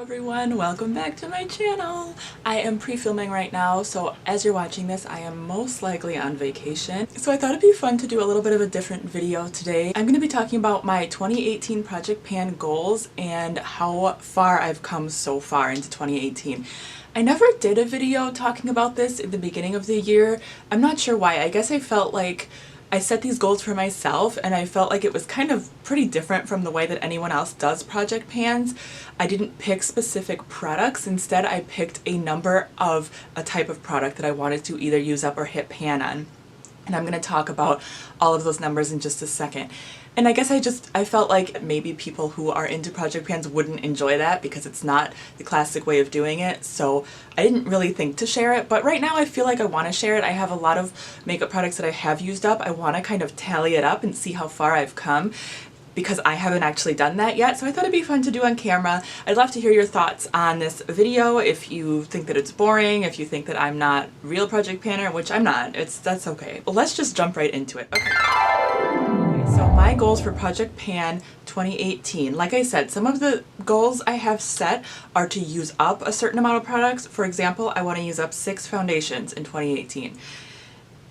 everyone, welcome back to my channel. I am pre-filming right now, so as you're watching this I am most likely on vacation. So I thought it'd be fun to do a little bit of a different video today. I'm going to be talking about my 2018 Project Pan goals and how far I've come so far into 2018. I never did a video talking about this in the beginning of the year. I'm not sure why. I guess I felt like I set these goals for myself and I felt like it was kind of pretty different from the way that anyone else does project pans. I didn't pick specific products. Instead, I picked a number of a type of product that I wanted to either use up or hit pan on. And I'm going to talk about all of those numbers in just a second. And I guess I felt like maybe people who are into project pans wouldn't enjoy that because it's not the classic way of doing it. So I didn't really think to share it, but right now I feel like I want to share it. I have a lot of makeup products that I have used up. I want to kind of tally it up and see how far I've come, because I haven't actually done that yet, so I thought it'd be fun to do on camera. I'd love to hear your thoughts on this video. If you think that it's boring, if you think that I'm not real project panner, which I'm not, that's okay. Well, let's just jump right into it. Okay. So my goals for Project Pan 2018, like I said, some of the goals I have set are to use up a certain amount of products. For example, I want to use up 6 foundations in 2018.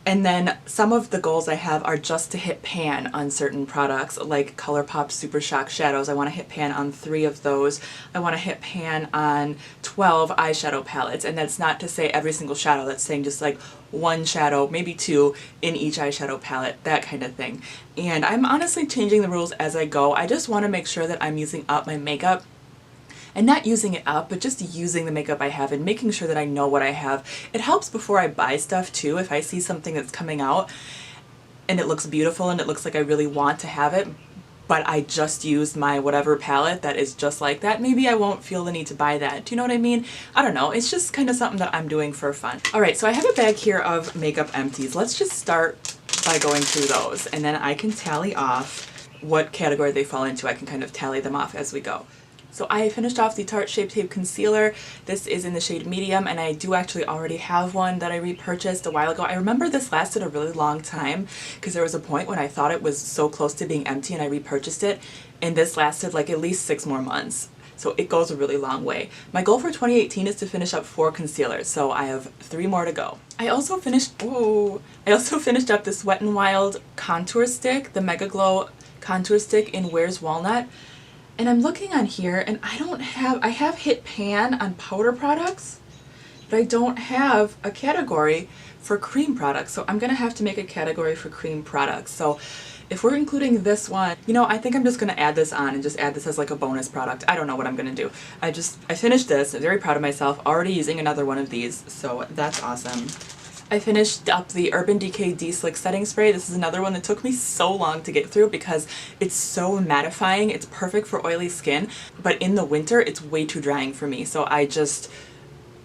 And then some of the goals I have are just to hit pan on certain products, like ColourPop Supershock shadows. I want to hit pan on 3 of those. I want to hit pan on 12 eyeshadow palettes. And that's not to say every single shadow, that's saying just like 1 shadow, maybe 2 in each eyeshadow palette, that kind of thing. And I'm honestly changing the rules as I go. I just want to make sure that I'm using up my makeup. And not using it up, but just using the makeup I have and making sure that I know what I have. It helps before I buy stuff too. If I see something that's coming out and it looks beautiful and it looks like I really want to have it, but I just used my whatever palette that is just like that, maybe I won't feel the need to buy that. Do you know what I mean? I don't know. It's just kind of something that I'm doing for fun. Alright, so I have a bag here of makeup empties. Let's just start by going through those, and then I can tally off what category they fall into. I can kind of tally them off as we go. So I finished off the Tarte Shape Tape Concealer. This is in the shade Medium, and I do actually already have one that I repurchased a while ago. I remember this lasted a really long time because there was a point when I thought it was so close to being empty and I repurchased it, and this lasted like at least 6 more months. So it goes a really long way. My goal for 2018 is to finish up 4 concealers, so I have 3 more to go. I also finished up this Wet n Wild contour stick, the Mega Glow contour stick in Where's Walnut. And I'm looking on here and I have hit pan on powder products, but I don't have a category for cream products. So I'm going to have to make a category for cream products. So if we're including this one, you know, I think I'm just going to add this on and just add this as like a bonus product. I don't know what I'm going to do. I finished this. I'm very proud of myself, already using another one of these. So that's awesome. I finished up the Urban Decay DeSlick setting spray. This is another one that took me so long to get through because it's so mattifying. It's perfect for oily skin, but in the winter it's way too drying for me. So I just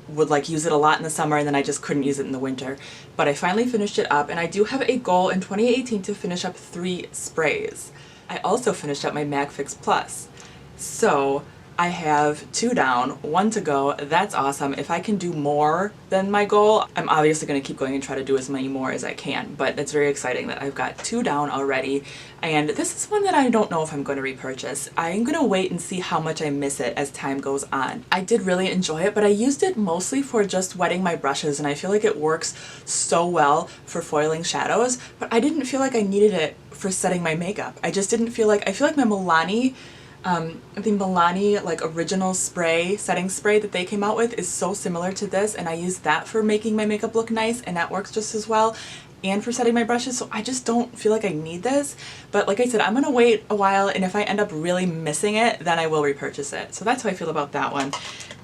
would like use it a lot in the summer and then I just couldn't use it in the winter. But I finally finished it up, and I do have a goal in 2018 to finish up 3 sprays. I also finished up my MAC Fix Plus. So I have 2 down, 1 to go. That's awesome. If I can do more than my goal, I'm obviously going to keep going and try to do as many more as I can, but it's very exciting that I've got 2 down already. And this is one that I don't know if I'm going to repurchase. I'm going to wait and see how much I miss it as time goes on. I did really enjoy it, but I used it mostly for just wetting my brushes, and I feel like it works so well for foiling shadows, but I didn't feel like I needed it for setting my makeup. I just didn't feel like, I feel like my Milani the Milani like original spray, setting spray that they came out with is so similar to this, and I use that for making my makeup look nice, and that works just as well, and for setting my brushes, so I just don't feel like I need this. But like I said, I'm gonna wait a while, and if I end up really missing it, then I will repurchase it. So that's how I feel about that one.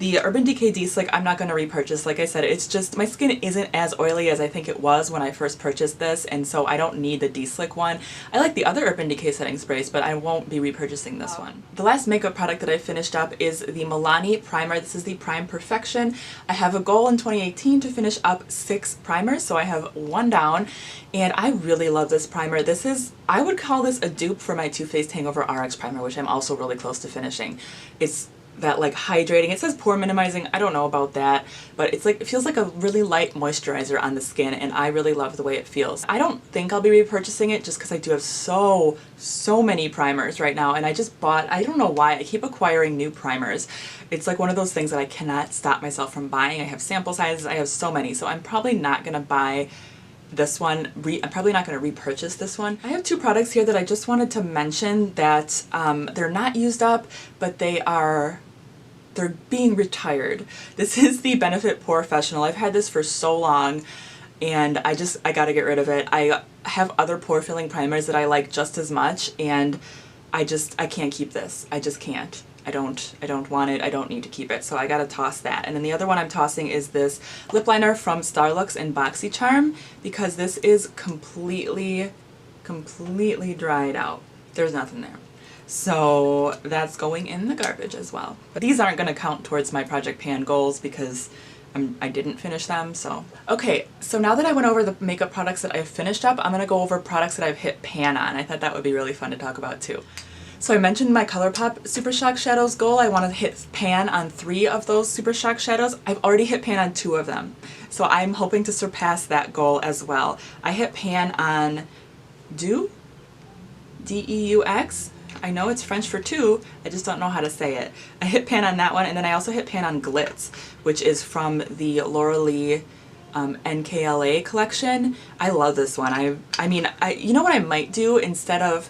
The Urban Decay DeSlick I'm not gonna repurchase. Like I said, it's just my skin isn't as oily as I think it was when I first purchased this, and so I don't need the DeSlick one. I like the other Urban Decay setting sprays, but I won't be repurchasing this one. The last makeup product that I finished up is the Milani Primer. This is the Prime Perfection. I have a goal in 2018 to finish up 6 primers, so I have 1 down, and I really love this primer. This is, I would call this a dupe for my Too Faced Hangover RX Primer, which I'm also really close to finishing. It's that like hydrating, it says pore minimizing, I don't know about that, but it's like, it feels like a really light moisturizer on the skin, and I really love the way it feels. I don't think I'll be repurchasing it just because I do have so many primers right now, and I just bought, I don't know why, I keep acquiring new primers. It's like one of those things that I cannot stop myself from buying. I have sample sizes, I have so many, so I'm probably not gonna buy this one. I'm probably not going to repurchase this one. I have two products here that I just wanted to mention that they're not used up, but they're being retired. This is the Benefit PoreFessional. I've had this for so long, and I got to get rid of it. I have other pore filling primers that I like just as much, and I can't keep this. I just can't. I don't want it. I don't need to keep it. So I gotta toss that. And then the other one I'm tossing is this lip liner from Starlux in BoxyCharm, because this is completely dried out. There's nothing there. So that's going in the garbage as well. But these aren't gonna count towards my Project Pan goals because I didn't finish them, so. Okay, so now that I went over the makeup products that I've finished up, I'm gonna go over products that I've hit pan on. I thought that would be really fun to talk about too. So I mentioned my ColourPop Supershock shadows goal. I want to hit pan on 3 of those Supershock shadows. I've already hit pan on 2 of them. So I'm hoping to surpass that goal as well. I hit pan on Deux, D-E-U-X. I know it's French for two, I just don't know how to say it. I hit pan on that one, and then I also hit pan on Glitz, which is from the Laura Lee NKLA collection. I love this one. I mean, you know what I might do instead of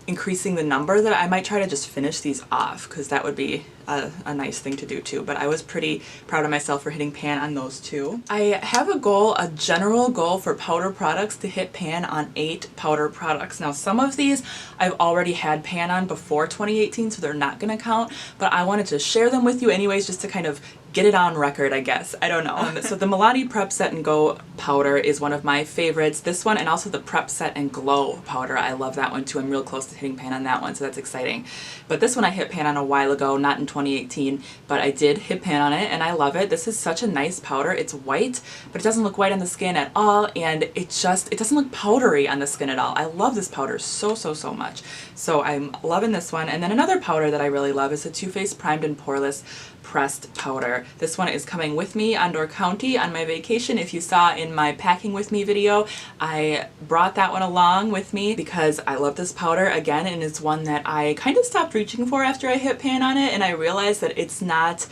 increasing the number, that I might try to just finish these off, because that would be a nice thing to do too. But I was pretty proud of myself for hitting pan on those 2. I have a goal, a general goal for powder products, to hit pan on 8 powder products. Now some of these I've already had pan on before 2018, so they're not going to count, but I wanted to share them with you anyways, just to kind of get it on record, I guess. I don't know. So the Milani Prep Set and Go powder is one of my favorites. This one, and also the Prep Set and Glow powder. I love that one too. I'm real close to hitting pan on that one, so that's exciting. But this one I hit pan on a while ago, not in 2018, but I did hit pan on it, and I love it. This is such a nice powder. It's white, but it doesn't look white on the skin at all, and it doesn't look powdery on the skin at all. I love this powder so much. So I'm loving this one. And then another powder that I really love is the Too Faced Primed and Poreless Pressed powder. This one is coming with me on Door County on my vacation. If you saw in my packing with me video, I brought that one along with me because I love this powder again, and it's one that I kind of stopped reaching for after I hit pan on it, and I realized that it's not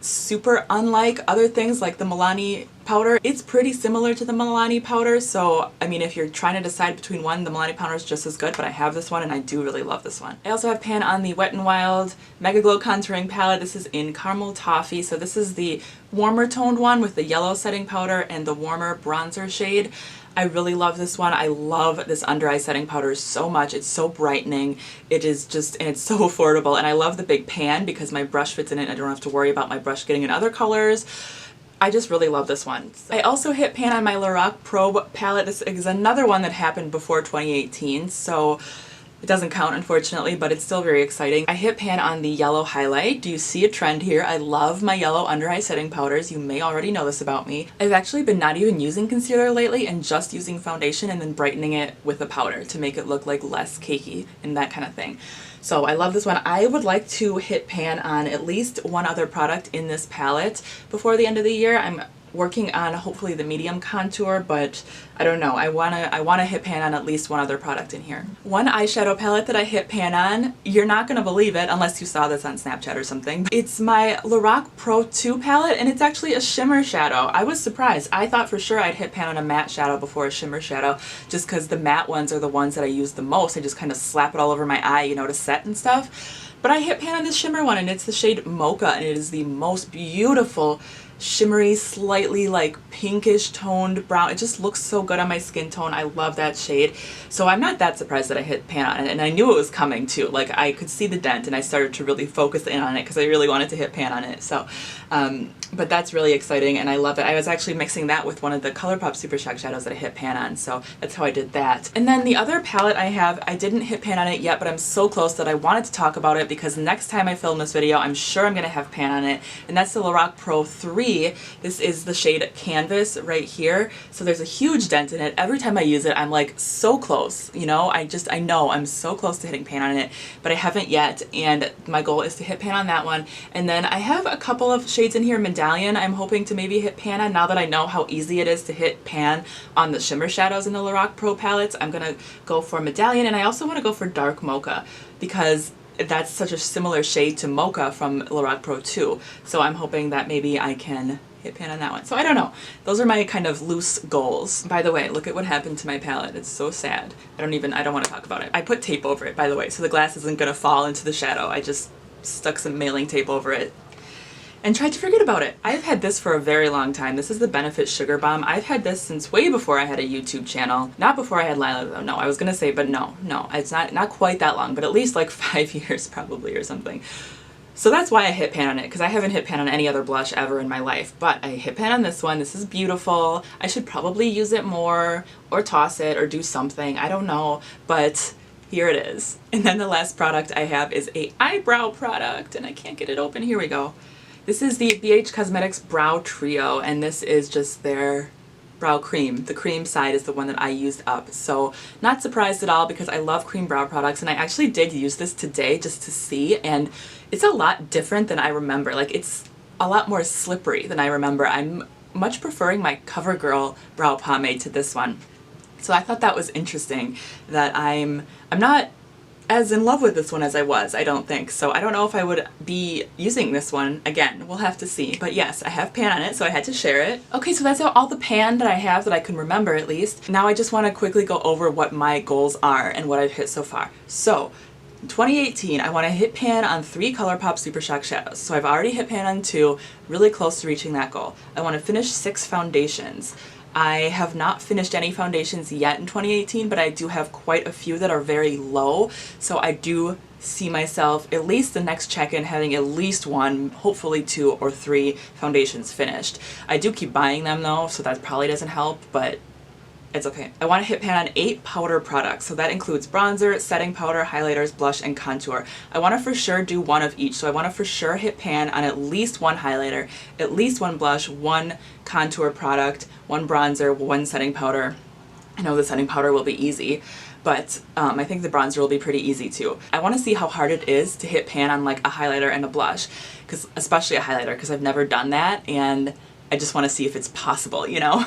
super unlike other things like the Milani powder. It's pretty similar to the Milani powder, so I mean, if you're trying to decide between one, the Milani powder is just as good, but I have this one and I do really love this one. I also have pan on the Wet n Wild Mega Glow Contouring Palette. This is in Caramel Toffee, so this is the warmer toned one with the yellow setting powder and the warmer bronzer shade. I really love this one. I love this under eye setting powder so much. It's so brightening. It is just, and it's so affordable. And I love the big pan because my brush fits in it. I don't have to worry about my brush getting in other colors. I just really love this one. I also hit pan on my Lorac Pro palette. This is another one that happened before 2018, so it doesn't count unfortunately, but it's still very exciting. I hit pan on the yellow highlight. Do you see a trend here? I love my yellow under eye setting powders. You may already know this about me. I've actually been not even using concealer lately and just using foundation and then brightening it with a powder to make it look like less cakey and that kind of thing. So I love this one. I would like to hit pan on at least one other product in this palette before the end of the year. I'm working on hopefully the medium contour, but I don't know. I wanna hit pan on at least one other product in here. One eyeshadow palette that I hit pan on, you're not gonna believe it unless you saw this on Snapchat or something. It's my Lorac Pro 2 palette, and it's actually a shimmer shadow. I was surprised. I thought for sure I'd hit pan on a matte shadow before a shimmer shadow, just because the matte ones are the ones that I use the most. I just kind of slap it all over my eye, you know, to set and stuff. But I hit pan on this shimmer one, and it's the shade Mocha, and it is the most beautiful shimmery, slightly like pinkish toned brown. It just looks so good on my skin tone. I love that shade. So I'm not that surprised that I hit pan on it, and I knew it was coming too. Like, I could see the dent and I started to really focus in on it because I really wanted to hit pan on it. So but that's really exciting and I love it. I was actually mixing that with one of the ColourPop Supershock shadows that I hit pan on, so that's how I did that. And then the other palette I have, I didn't hit pan on it yet, but I'm so close that I wanted to talk about it because next time I film this video, I'm sure I'm gonna have pan on it, and that's the Lorac Pro 3 3. This is the shade Canvas right here. So there's a huge dent in it. Every time I use it, I'm like so close, you know? I know I'm so close to hitting pan on it, but I haven't yet, and my goal is to hit pan on that one. And then I have a couple of shades in here. Medallion, I'm hoping to maybe hit pan on now that I know how easy it is to hit pan on the shimmer shadows in the Lorac Pro palettes. I'm gonna go for Medallion, and I also want to go for Dark Mocha because that's such a similar shade to Mocha from Lorac Pro 2. So I'm hoping that maybe I can hit pan on that one. So I don't know. Those are my kind of loose goals. By the way, look at what happened to my palette. It's so sad. I don't want to talk about it. I put tape over it, by the way, so the glass isn't gonna fall into the shadow. I just stuck some mailing tape over it and tried to forget about it. I've had this for a very long time. This is the Benefit Sugarbomb. I've had this since way before I had a YouTube channel. Not before I had Lila though. No, I was gonna say, but no. It's not quite that long, but at least like 5 years probably or something. So that's why I hit pan on it, because I haven't hit pan on any other blush ever in my life. But I hit pan on this one. This is beautiful. I should probably use it more or toss it or do something. I don't know, but here it is. And then the last product I have is a eyebrow product, and I can't get it open. Here we go. This is the BH Cosmetics Brow Trio, and this is just their brow cream. The cream side is the one that I used up, so not surprised at all because I love cream brow products, and I actually did use this today just to see, and it's a lot different than I remember. Like, it's a lot more slippery than I remember. I'm much preferring my CoverGirl brow pomade to this one. So I thought that was interesting that I'm not as in love with this one as I was, I don't think. So I don't know if I would be using this one again. We'll have to see. But yes, I have pan on it, so I had to share it. Okay, so that's all the pan that I have that I can remember at least. Now I just want to quickly go over what my goals are and what I've hit so far. So in 2018, I want to hit pan on 3 ColourPop Supershock shadows. So I've already hit pan on 2, really close to reaching that goal. I want to finish 6 foundations. I have not finished any foundations yet in 2018, but I do have quite a few that are very low, so I do see myself, at least the next check-in, having at least 1, hopefully 2 or 3 foundations finished. I do keep buying them though, so that probably doesn't help, but it's okay. I want to hit pan on 8 powder products, so that includes bronzer, setting powder, highlighters, blush, and contour. I want to for sure do 1 of each, so I want to for sure hit pan on at least 1 highlighter, at least 1 blush, 1 contour product, 1 bronzer, 1 setting powder. I know the setting powder will be easy, but I think the bronzer will be pretty easy too. I want to see how hard it is to hit pan on like a highlighter and a blush, especially a highlighter, because I've never done that, and I just want to see if it's possible, you know?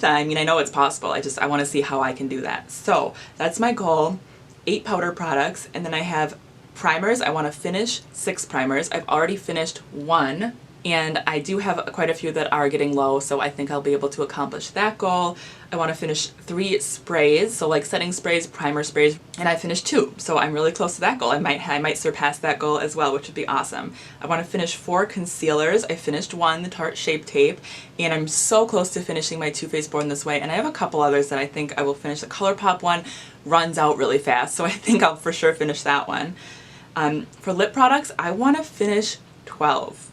I mean, I know it's possible. I want to see how I can do that. So that's my goal, 8 powder products. And then I have primers. I want to finish 6 primers. I've already finished 1. And I do have quite a few that are getting low, so I think I'll be able to accomplish that goal. I want to finish 3 sprays, so like setting sprays, primer sprays, and I finished 2, so I'm really close to that goal. I might surpass that goal as well, which would be awesome. I want to finish 4 concealers. I finished 1, the Tarte Shape Tape, and I'm so close to finishing my Too Faced Born This Way, and I have a couple others that I think I will finish. The ColourPop one runs out really fast, so I think I'll for sure finish that one. For lip products, I want to finish 12.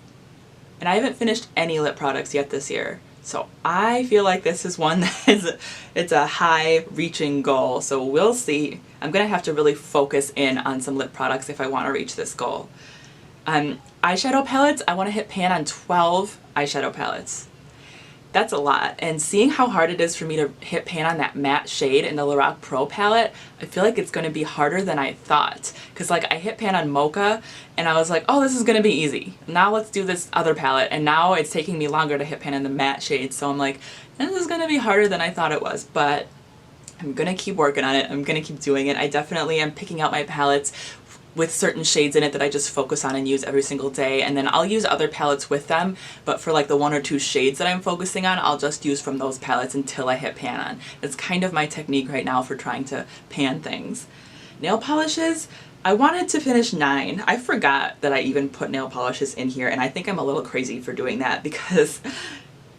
And I haven't finished any lip products yet this year. So I feel like this is one that it's a high reaching goal. So we'll see. I'm gonna have to really focus in on some lip products if I want to reach this goal. Eyeshadow palettes, I want to hit pan on 12 eyeshadow palettes. That's a lot, and seeing how hard it is for me to hit pan on that matte shade in the Lorac Pro palette, I feel like it's going to be harder than I thought. Because like I hit pan on Mocha, and I was like, oh, this is going to be easy. Now let's do this other palette, and now it's taking me longer to hit pan on the matte shade, so I'm like, this is going to be harder than I thought it was, but I'm going to keep working on it. I'm going to keep doing it. I definitely am picking out my palettes with certain shades in it that I just focus on and use every single day, and then I'll use other palettes with them, but for like the 1 or 2 shades that I'm focusing on, I'll just use from those palettes until I hit pan on. That's kind of my technique right now for trying to pan things. Nail polishes, I wanted to finish 9. I forgot that I even put nail polishes in here, and I think I'm a little crazy for doing that because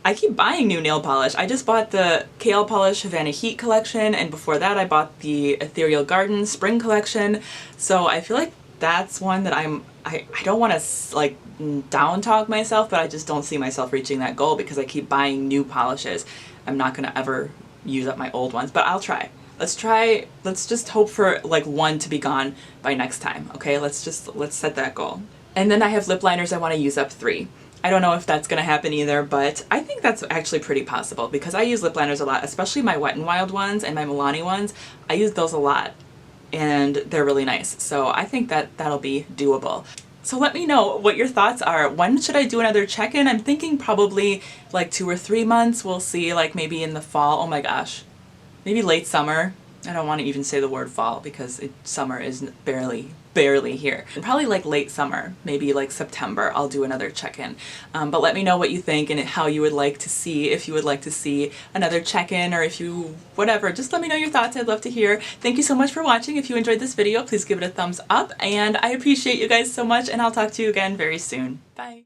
I keep buying new nail polish. I just bought the Kale Polish Havana Heat collection, and before that I bought the Ethereal Garden Spring collection. So I feel like that's one that I don't want to like down talk myself, but I just don't see myself reaching that goal because I keep buying new polishes. I'm not going to ever use up my old ones, but I'll try. Let's just hope for like 1 to be gone by next time, okay? Let's set that goal. And then I have lip liners. I want to use up 3. I don't know if that's gonna happen either, but I think that's actually pretty possible because I use lip liners a lot, especially my Wet n Wild ones and my Milani ones. I use those a lot and they're really nice. So I think that that'll be doable. So let me know what your thoughts are. When should I do another check-in? I'm thinking probably like 2 or 3 months. We'll see, like maybe in the fall. Oh my gosh, maybe late summer. I don't want to even say the word fall because summer is barely here. And probably like late summer, maybe like September, I'll do another check-in. But let me know what you think and how you would like to see, if you would like to see another check-in or if you, whatever, just let me know your thoughts. I'd love to hear. Thank you so much for watching. If you enjoyed this video, please give it a thumbs up and I appreciate you guys so much and I'll talk to you again very soon. Bye.